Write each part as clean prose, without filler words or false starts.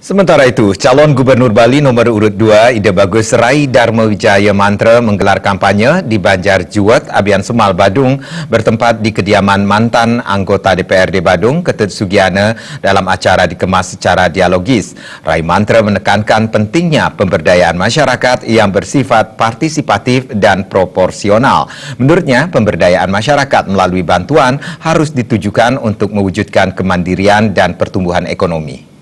Sementara itu, calon Gubernur Bali nomor urut 2 Ida Bagus Rai Dharma Wijaya Mantra menggelar kampanye di Banjar Juwet, Abian Semal, Badung bertempat di kediaman mantan anggota DPRD Badung, Ketut Sugiana dalam acara dikemas secara dialogis. Rai Mantra menekankan pentingnya pemberdayaan masyarakat yang bersifat partisipatif dan proporsional. Menurutnya, pemberdayaan masyarakat melalui bantuan harus ditujukan untuk mewujudkan kemandirian dan pertumbuhan ekonomi.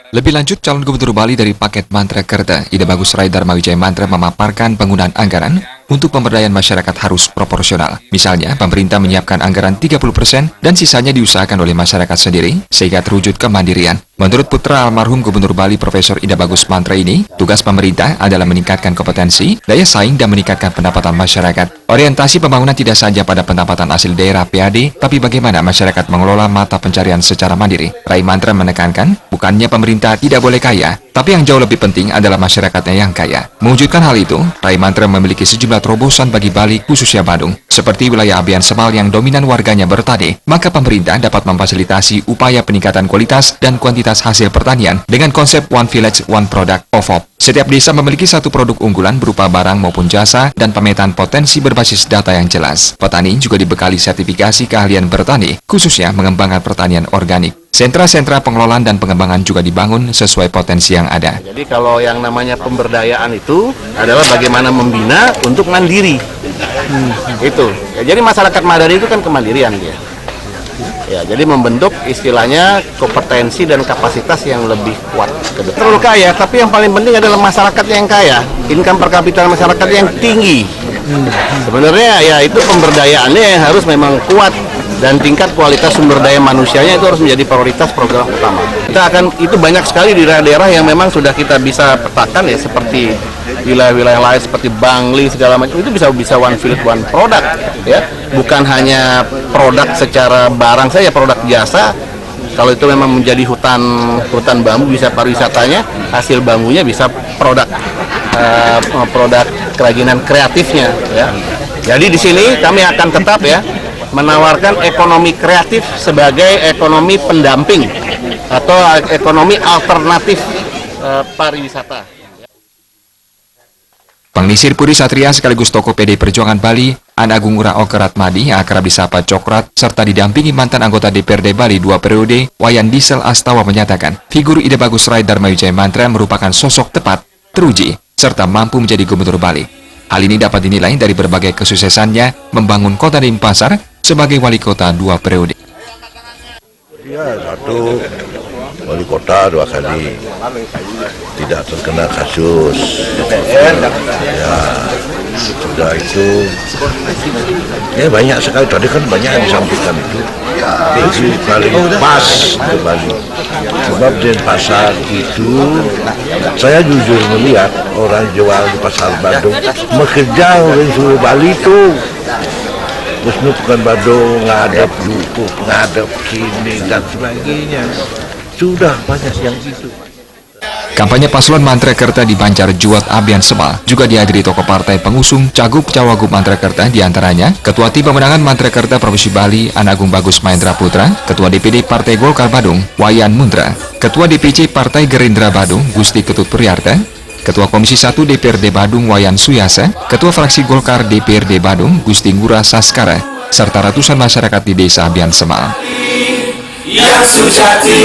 Lebih lanjut, calon Gubernur Bali dari paket Mantra Kerta, Ida Bagus Rai Dharma Wijaya Mantra memaparkan penggunaan anggaran untuk pemberdayaan masyarakat harus proporsional. Misalnya, pemerintah menyiapkan anggaran 30% dan sisanya diusahakan oleh masyarakat sendiri sehingga terwujud kemandirian. Menurut putra almarhum Gubernur Bali Profesor Ida Bagus Mantra ini, tugas pemerintah adalah meningkatkan kompetensi, daya saing, dan meningkatkan pendapatan masyarakat. Orientasi pembangunan tidak saja pada pendapatan asli daerah PAD, tapi bagaimana masyarakat mengelola mata pencarian secara mandiri. Rai Mantra menekankan, bukannya pemerintah tidak boleh kaya, tapi yang jauh lebih penting adalah masyarakatnya yang kaya. Mewujudkan hal itu, Rai Mantra memiliki sejumlah terobosan bagi Bali, khususnya Badung. Seperti wilayah Abian Semal yang dominan warganya bertani, maka pemerintah dapat memfasilitasi upaya peningkatan kualitas dan kuantitas hasil pertanian dengan konsep One Village, One Product, OVOP. Setiap desa memiliki satu produk unggulan berupa barang maupun jasa dan pemetaan potensi berbasis data yang jelas. Petani juga dibekali sertifikasi keahlian bertani, khususnya mengembangkan pertanian organik. Sentra-sentra pengelolaan dan pengembangan juga dibangun sesuai potensi yang ada. Jadi kalau yang namanya pemberdayaan itu adalah bagaimana membina untuk mandiri. Itu. Ya, jadi masyarakat madani itu kan kemandirian dia. Ya, jadi membentuk istilahnya kompetensi dan kapasitas yang lebih kuat. Terlalu kaya, tapi yang paling penting adalah masyarakat yang kaya. Income per kapita masyarakat yang tinggi. Sebenarnya ya itu pemberdayaannya yang harus memang kuat. Dan tingkat kualitas sumber daya manusianya itu harus menjadi prioritas program utama. Kita akan, itu banyak sekali di daerah-daerah yang memang sudah kita bisa petakan ya, seperti wilayah-wilayah lain seperti Bangli segala macam, itu bisa One Village, One Product ya. Bukan hanya produk secara barang saja, produk jasa. Kalau itu memang menjadi hutan bambu, bisa pariwisatanya, hasil bambunya bisa produk kerajinan kreatifnya ya. Jadi di sini kami akan tetap ya menawarkan ekonomi kreatif sebagai ekonomi pendamping atau ekonomi alternatif pariwisata. Penglisir Puri Satria sekaligus tokoh PD Perjuangan Bali, An Agung Ngurah Okeratmadi yang akrab disapa Cokrat, serta didampingi mantan anggota DPRD Bali 2 periode, Wayan Diesel Astawa menyatakan, figur Ida Bagus Rai Dharma Wijaya Mantra merupakan sosok tepat, teruji, serta mampu menjadi Gubernur Bali. Hal ini dapat dinilai dari berbagai kesuksesannya membangun kota Denpasar sebagai wali kota 2 periode. Ya, satu wali kota 2 kali, tidak terkena kasus. Ya, sudah itu, ya banyak sekali. Tadi kan banyak yang disampaikan itu. Itu paling pas ke Bali. Sebab Denpasar itu, saya jujur melihat orang jual di pasar Badung mengejar orang seluruh Bali itu. Terus bukan Badung, ngadep Dukuh, ngadep sini dan sebagainya. Sudah banyak yang itu. Kampanye paslon Mantra Kerta di Banjar Juwet, Abian Semal juga dihadiri tokoh partai pengusung Cagup Cawagup Mantra Kerta, diantaranya Ketua Tim Pemenangan Mantra Kerta Provinsi Bali An Agung Bagus Mahendra Putra, Ketua DPD Partai Golkar Badung Wayan Mundra, Ketua DPC Partai Gerindra Badung Gusti Ketut Priarta, Ketua Komisi 1 DPRD Badung Wayan Suyasa, Ketua Fraksi Golkar DPRD Badung Gusti Ngurah Saskara, serta ratusan masyarakat di Desa Abian Semal. Yang sujati.